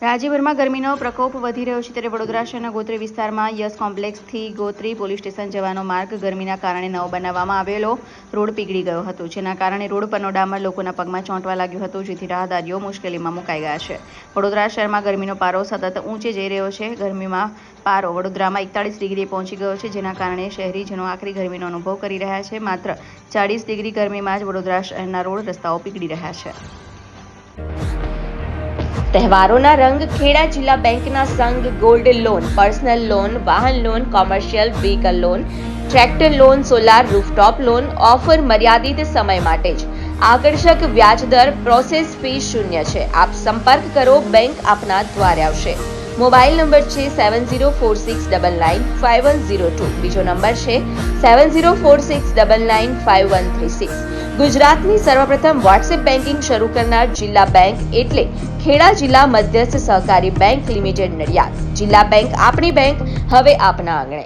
રાજ્યભરમાં ગરમીનો પ્રકોપ વધી રહ્યો છે ત્યારે વડોદરા શહેરના ગોત્રી વિસ્તારમાં યસ કોમ્પ્લેક્સથી ગોત્રી પોલીસ સ્ટેશન જવાનો માર્ગ ગરમીના કારણે નવો બનાવવામાં આવેલો રોડ પીગળી ગયો હતો, જેના કારણે રોડ પરનો ડામર લોકોના પગમાં ચોંટવા લાગ્યો હતો, જેથી રાહદારીઓ મુશ્કેલીમાં મુકાઈ ગયા છે. વડોદરા શહેરમાં ગરમીનો પારો સતત ઊંચે જઈ રહ્યો છે. ગરમીમાં પારો વડોદરામાં 41 ડિગ્રીએ પહોંચી ગયો છે, જેના કારણે શહેરીજનો આકરી ગરમીનો અનુભવ કરી રહ્યા છે. માત્ર 40 ડિગ્રી ગરમીમાં જ વડોદરા શહેરના રોડ રસ્તાઓ પીગળી રહ્યા છે. તહેવારોના રંગ ખેડા જિલ્લા બેંકના સંઘ ગોલ્ડ લોન, પર્સનલ લોન, વાહન loan, commercial vehicle loan, tractor loan, solar rooftop loan offer મર્યાદિત સમય માટે જ. આકર્ષક વ્યાજ દર, પ્રોસેસ ફી શૂન્ય છે. આપ સંપર્ક કરો, બેંક આપના દ્વારે આવશે. મોબાઈલ નંબર છે 7046995102. બીજો નંબર છે 7046995136. ગુજરાતની સર્વપ્રથમ વોટ્સએપ બેન્કિંગ શરૂ કરનાર જિલ્લા બેંક એટલે ખેડા જિલ્લા મધ્યસ્થ સહકારી બેંક લિમિટેડ નડિયાદ. જિલ્લા બેંક આપણી બેંક, હવે આપના આંગણે.